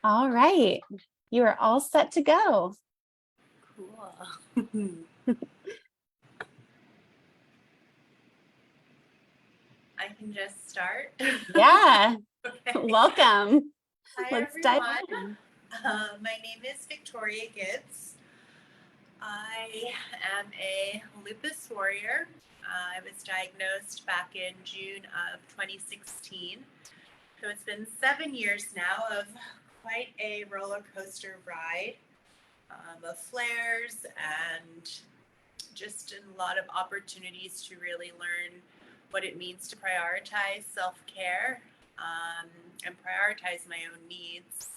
All right. You are all set to go. Cool. I can just start. Yeah. Okay. Welcome. Hi, Let's dive everyone. in. My name is Victoria Gibbs. I am a lupus warrior. I was diagnosed back in June of 2016. So it's been 7 years now of quite a roller coaster ride of flares and just a lot of opportunities to really learn what it means to prioritize self-care and prioritize my own needs.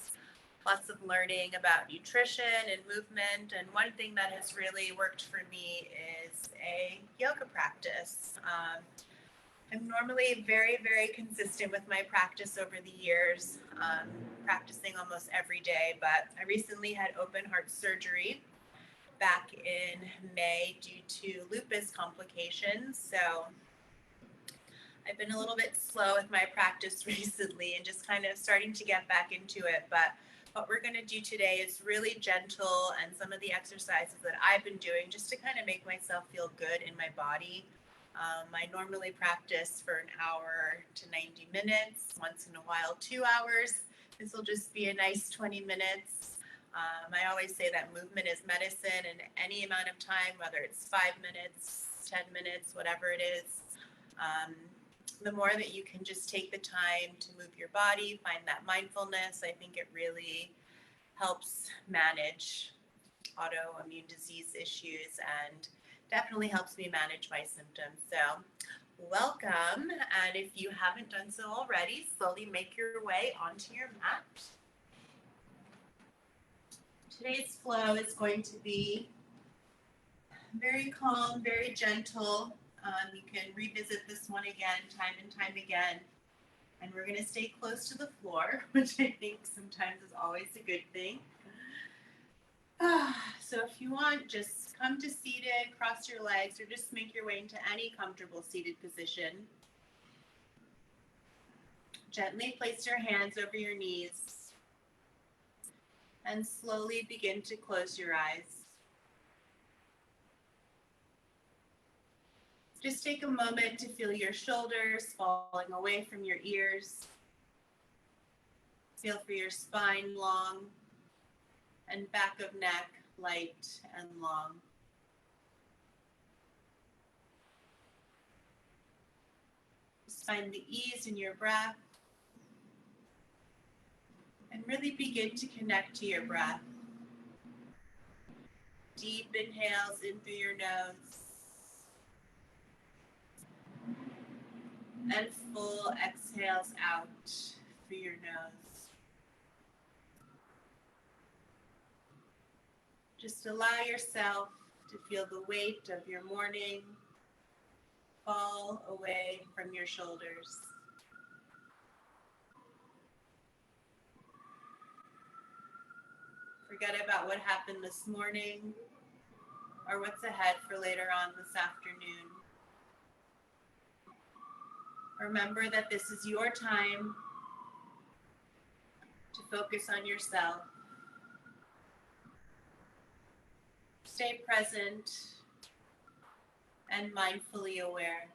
Lots of learning about nutrition and movement. And one thing that has really worked for me is a yoga practice. I'm normally very, very consistent with my practice over the years, practicing almost every day, but I recently had open heart surgery back in May due to lupus complications. So I've been a little bit slow with my practice recently and just kind of starting to get back into it. But what we're going to do today is really gentle and some of the exercises that I've been doing just to kind of make myself feel good in my body. I normally practice for an hour to 90 minutes, once in a while 2 hours. This will just be a nice 20 minutes. I always say that movement is medicine, and any amount of time, whether it's 5 minutes, 10 minutes, whatever it is, the more that you can just take the time to move your body, find that mindfulness, I think it really helps manage autoimmune disease issues and definitely helps me manage my symptoms. So welcome, and if you haven't done so already, slowly make your way onto your mat. Today's flow is going to be very calm, very gentle. You can revisit this one again, time and time again. And we're going to stay close to the floor, which I think sometimes is always a good thing. So if you want, just come to seated, cross your legs, or just make your way into any comfortable seated position. Gently place your hands over your knees and slowly begin to close your eyes. Just take a moment to feel your shoulders falling away from your ears. Feel for your spine long and back of neck light and long. Just find the ease in your breath and really begin to connect to your breath. Deep inhales in through your nose and full exhales out through your nose. Just allow yourself to feel the weight of your morning fall away from your shoulders. Forget about what happened this morning or what's ahead for later on this afternoon. Remember that this is your time to focus on yourself. Stay present and mindfully aware.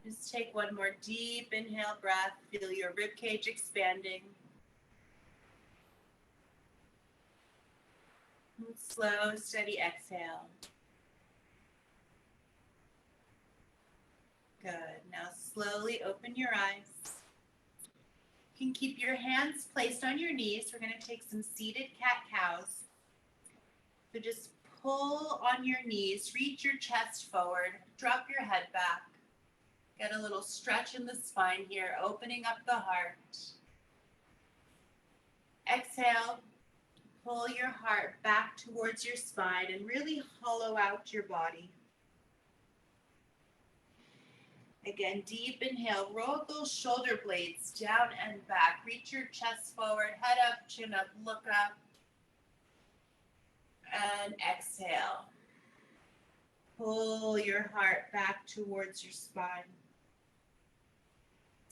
Just take one more deep inhale breath. Feel your ribcage expanding. And slow, steady exhale. Good. Now slowly open your eyes. You can keep your hands placed on your knees. We're going to take some seated cat-cows. So just pull on your knees, reach your chest forward, drop your head back. Get a little stretch in the spine here, opening up the heart. Exhale, pull your heart back towards your spine and really hollow out your body. Again, deep inhale, roll those shoulder blades down and back. Reach your chest forward, head up, chin up, look up. And exhale. Pull your heart back towards your spine.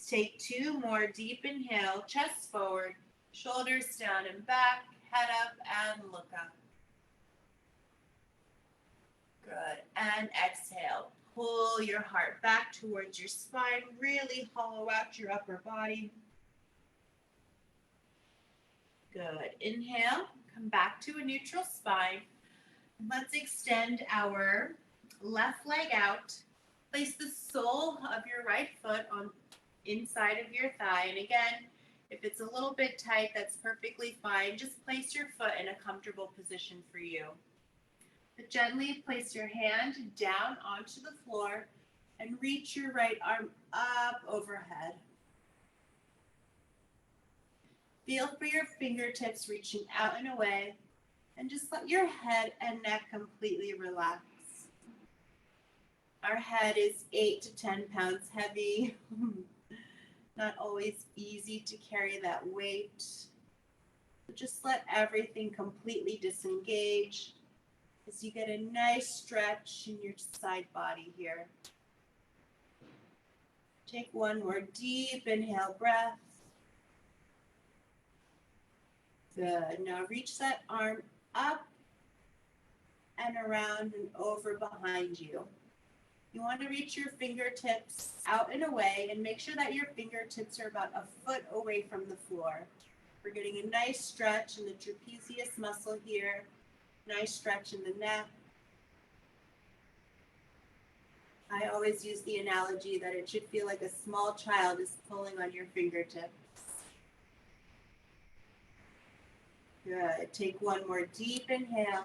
Let's take 2 more deep inhale, chest forward, shoulders down and back, head up and look up. Good. And exhale. Pull your heart back towards your spine. Really hollow out your upper body. Good. Inhale. Come back to a neutral spine. Let's extend our left leg out. Place the sole of your right foot on inside of your thigh. And again, if it's a little bit tight, that's perfectly fine. Just place your foot in a comfortable position for you. But gently place your hand down onto the floor and reach your right arm up overhead. Feel for your fingertips reaching out and away, and just let your head and neck completely relax. Our head is 8 to 10 pounds heavy. Not always easy to carry that weight. So just let everything completely disengage as you get a nice stretch in your side body here. Take one more deep inhale breath. Good. Now reach that arm up and around and over behind you. You want to reach your fingertips out and away and make sure that your fingertips are about a foot away from the floor. We're getting a nice stretch in the trapezius muscle here. Nice stretch in the neck. I always use the analogy that it should feel like a small child is pulling on your fingertips. Good. Take one more deep inhale.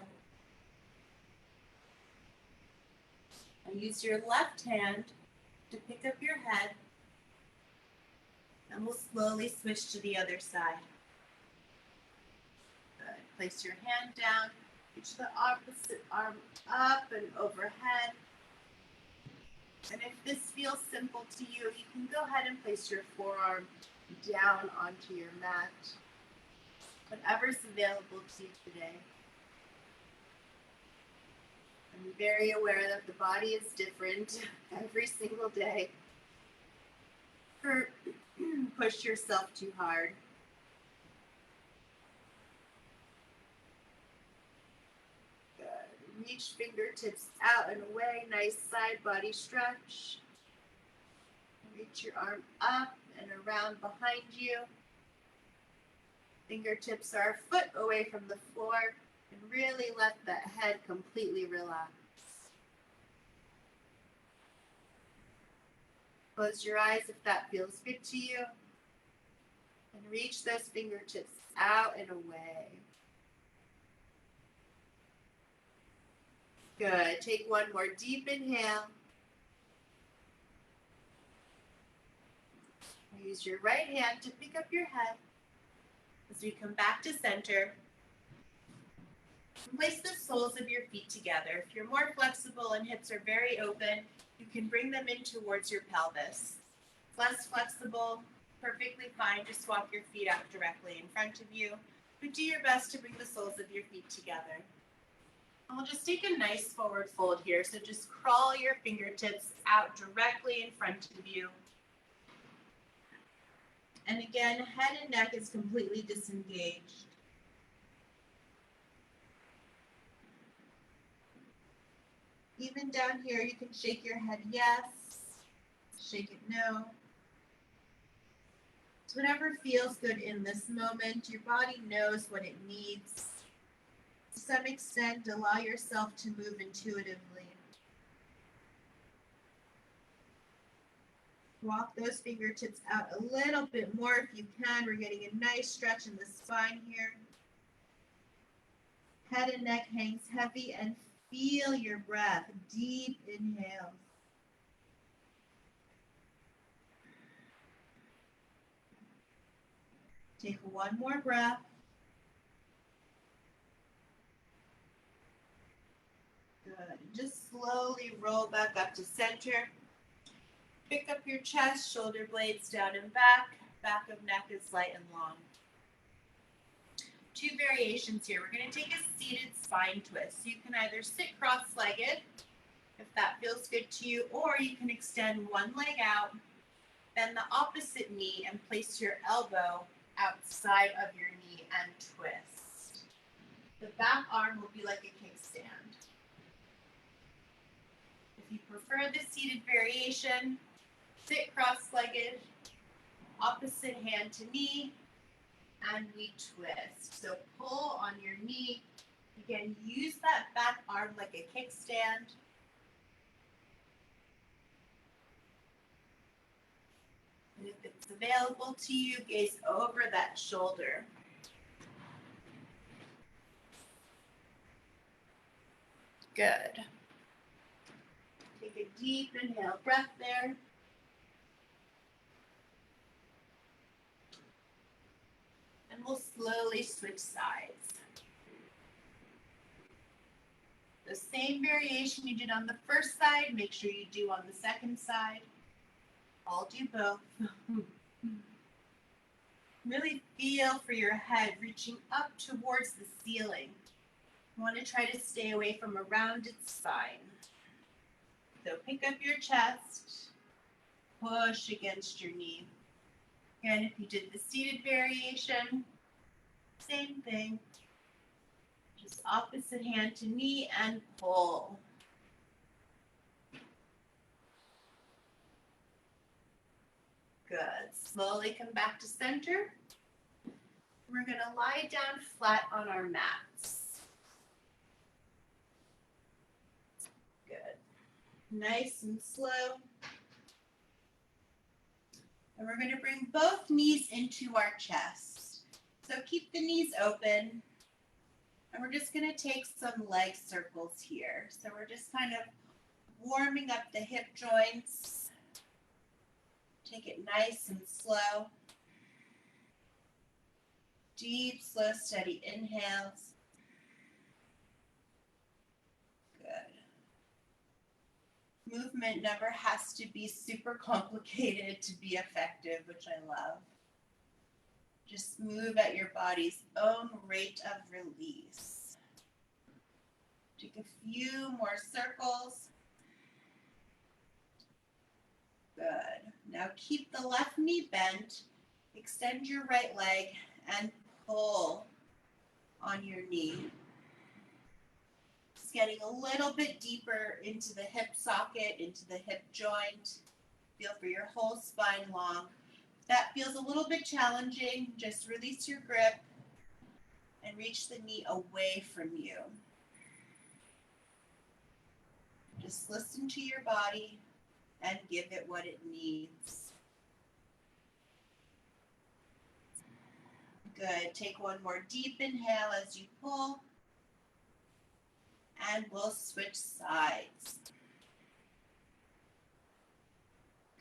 And use your left hand to pick up your head. And we'll slowly switch to the other side. Good. Place your hand down. Reach the opposite arm up and overhead. And if this feels simple to you, you can go ahead and place your forearm down onto your mat. Whatever's available to you today. I'm very aware that the body is different every single day. Push yourself too hard. Good. Reach fingertips out and away. Nice side body stretch. Reach your arm up and around behind you. Fingertips are a foot away from the floor, and really let that head completely relax. Close your eyes if that feels good to you, and reach those fingertips out and away. Good. Take one more deep inhale. Use your right hand to pick up your head. As we come back to center, place the soles of your feet together. If you're more flexible and hips are very open, you can bring them in towards your pelvis. If less flexible, perfectly fine. Just walk your feet out directly in front of you. But do your best to bring the soles of your feet together. I'll just take a nice forward fold here. So just crawl your fingertips out directly in front of you. And again, head and neck is completely disengaged. Even down here, you can shake your head yes, shake it no. So whatever feels good in this moment, your body knows what it needs. To some extent, allow yourself to move intuitively. Walk those fingertips out a little bit more if you can. We're getting a nice stretch in the spine here. Head and neck hangs heavy, and feel your breath. Deep inhale. Take one more breath. Good. Just slowly roll back up to center. Pick up your chest, shoulder blades down and back. Back of neck is light and long. 2 variations here. We're going to take a seated spine twist. You can either sit cross-legged, if that feels good to you, or you can extend one leg out Bend the opposite knee and place your elbow outside of your knee and twist. The back arm will be like a kickstand. If you prefer the seated variation, sit cross-legged, opposite hand to knee, and we twist. So pull on your knee. Again, use that back arm like a kickstand. And if it's available to you, gaze over that shoulder. Good. Take a deep inhale, breath there. And we'll slowly switch sides. The same variation you did on the first side, make sure you do on the second side. I'll do both. Really feel for your head reaching up towards the ceiling. You want to try to stay away from a rounded spine. So pick up your chest, push against your knee. And if you did the seated variation, same thing. Just opposite hand to knee and pull. Good. Slowly come back to center. We're going to lie down flat on our mats. Good. Nice and slow. And we're going to bring both knees into our chest. So keep the knees open. And we're just going to take some leg circles here. So we're just kind of warming up the hip joints. Take it nice and slow. Deep, slow, steady inhales. Good. Movement never has to be super complicated to be effective, which I love. Just move at your body's own rate of release. Take a few more circles. Good. Now keep the left knee bent. Extend your right leg and pull on your knee. Just getting a little bit deeper into the hip socket, into the hip joint. Feel for your whole spine long. If that feels a little bit challenging, just release your grip and reach the knee away from you. Just listen to your body and give it what it needs. Good. Take one more deep inhale as you pull. And we'll switch sides.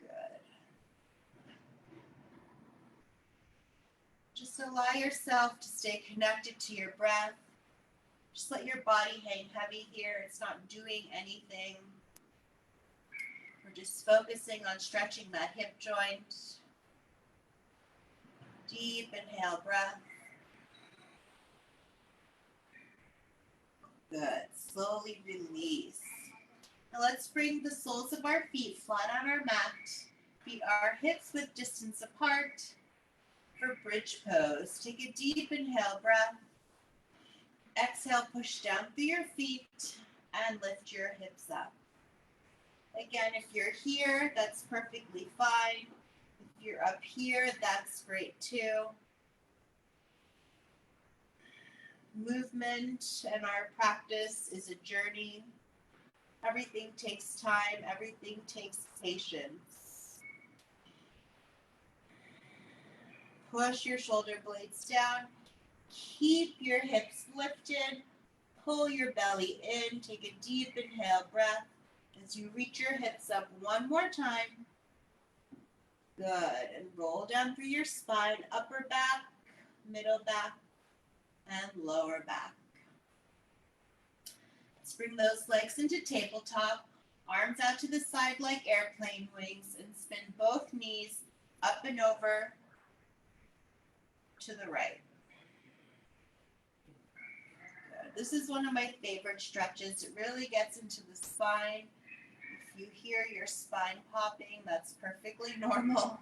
Good. Just allow yourself to stay connected to your breath. Just let your body hang heavy here. It's not doing anything. We're just focusing on stretching that hip joint. Deep inhale, breath. Good. Slowly release. Now let's bring the soles of our feet flat on our mat. Feet are hips width distance apart for bridge pose. Take a deep inhale, breath. Exhale, push down through your feet and lift your hips up. Again, if you're here, that's perfectly fine. If you're up here, that's great too. Movement and our practice is a journey. Everything takes time. Everything takes patience. Push your shoulder blades down. Keep your hips lifted. Pull your belly in. Take a deep inhale, breath. As you reach your hips up one more time. Good. And roll down through your spine, upper back, middle back, and lower back. Let's bring those legs into tabletop. Arms out to the side like airplane wings and spin both knees up and over to the right. Good. This is one of my favorite stretches. It really gets into the spine. you hear your spine popping, that's perfectly normal.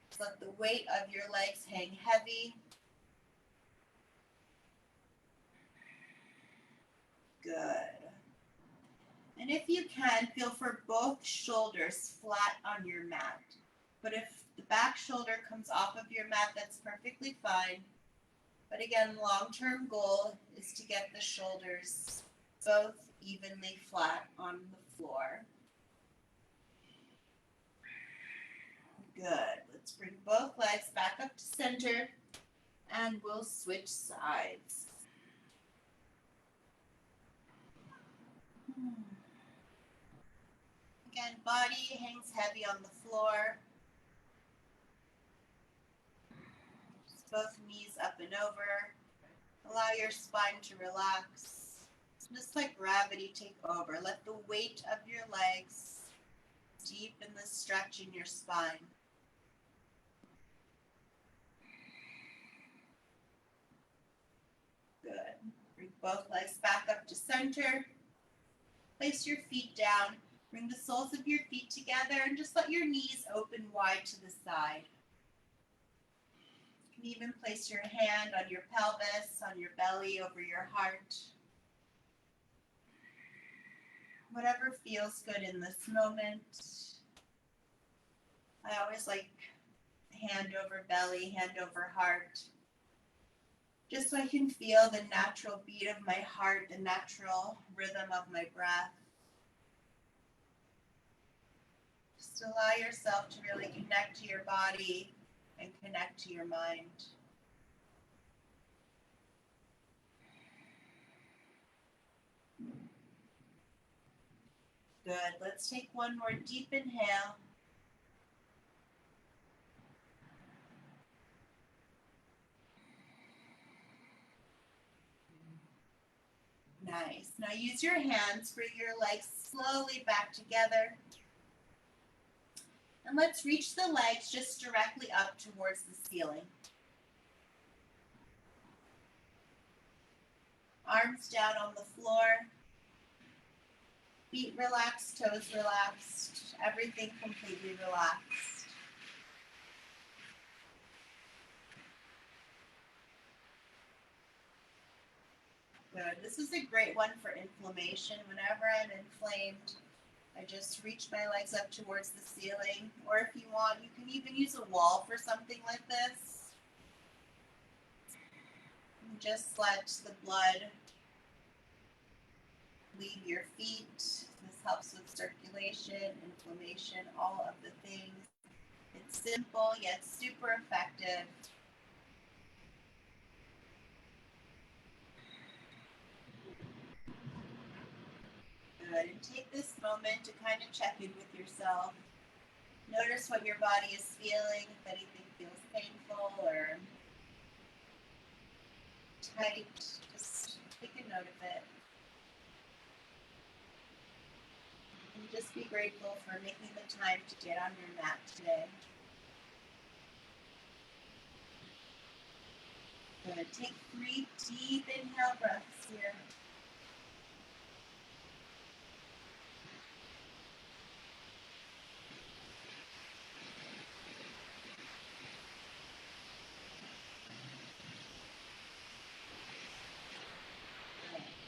Just let the weight of your legs hang heavy. Good. And if you can, feel for both shoulders flat on your mat. But if the back shoulder comes off of your mat, that's perfectly fine. But again, long-term goal is to get the shoulders both evenly flat on the floor. Good. Let's bring both legs back up to center and we'll switch sides. Again, body hangs heavy on the floor. Just both knees up and over. Allow your spine to relax. Just let gravity take over. Let the weight of your legs deepen the stretch in your spine. Good. Bring both legs back up to center. Place your feet down. Bring the soles of your feet together and just let your knees open wide to the side. You can even place your hand on your pelvis, on your belly, over your heart. Whatever feels good in this moment. I always like hand over belly, hand over heart. Just so I can feel the natural beat of my heart, the natural rhythm of my breath. Just allow yourself to really connect to your body and connect to your mind. Good. Let's take one more deep inhale. Nice. Now use your hands, bring your legs slowly back together. And let's reach the legs just directly up towards the ceiling. Arms down on the floor. Feet relaxed, toes relaxed, everything completely relaxed. Good. This is a great one for inflammation. Whenever I'm inflamed, I just reach my legs up towards the ceiling. Or if you want, you can even use a wall for something like this. And just let the blood leave your feet. This helps with circulation, inflammation, all of the things. It's simple yet super effective. Good. And take this moment to kind of check in with yourself. Notice what your body is feeling, if anything feels painful or tight. Just take a note of it. And just be grateful for making the time to get on your mat today. Good. Take 3 deep inhale breaths here.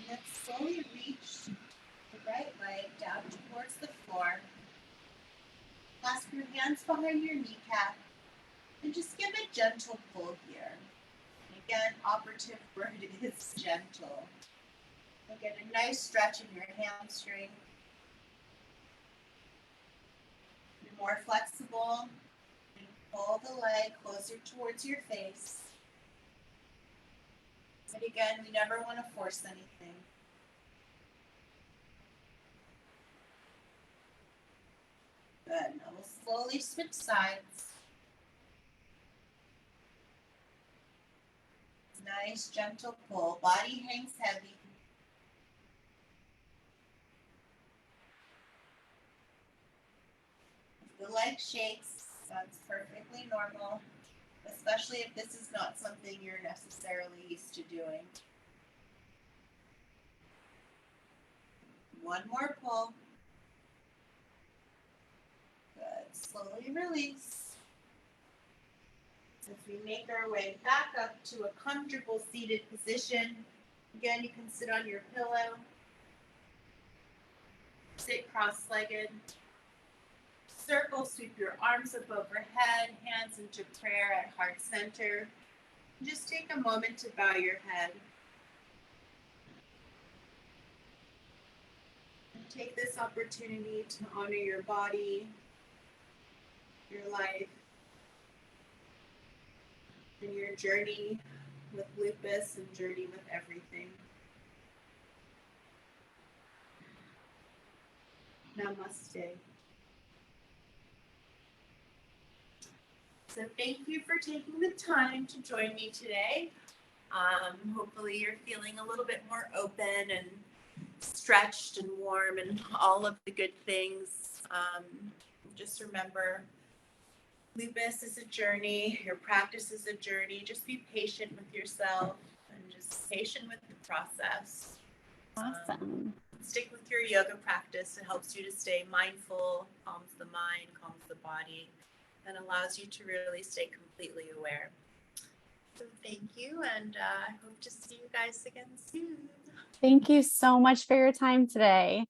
Let's slowly reach the right leg down towards the floor. Clasp your hands behind your kneecap and just give a gentle pull here. Again, operative word is gentle. You'll get a nice stretch in your hamstring. Be more flexible and pull the leg closer towards your face. But again, we never want to force anything. Good. Now we'll slowly switch sides. Nice, gentle pull. Body hangs heavy. If the leg shakes, that's perfectly normal, especially if this is not something you're necessarily used to doing. One more pull. slowly release. As we make our way back up to a comfortable seated position, again, you can sit on your pillow, sit cross-legged, circle, sweep your arms up overhead, hands into prayer at heart center. Just take a moment to bow your head. And take this opportunity to honor your body, your life, and your journey with lupus and journey with everything. Namaste. So thank you for taking the time to join me today. Hopefully you're feeling a little bit more open and stretched and warm and all of the good things. Just remember, lupus is a journey. Your practice is a journey. Just be patient with yourself and just patient with the process. Awesome. Stick with your yoga practice. It helps you to stay mindful, calms the mind, calms the body, and allows you to really stay completely aware. So thank you, and I hope to see you guys again soon. Thank you so much for your time today.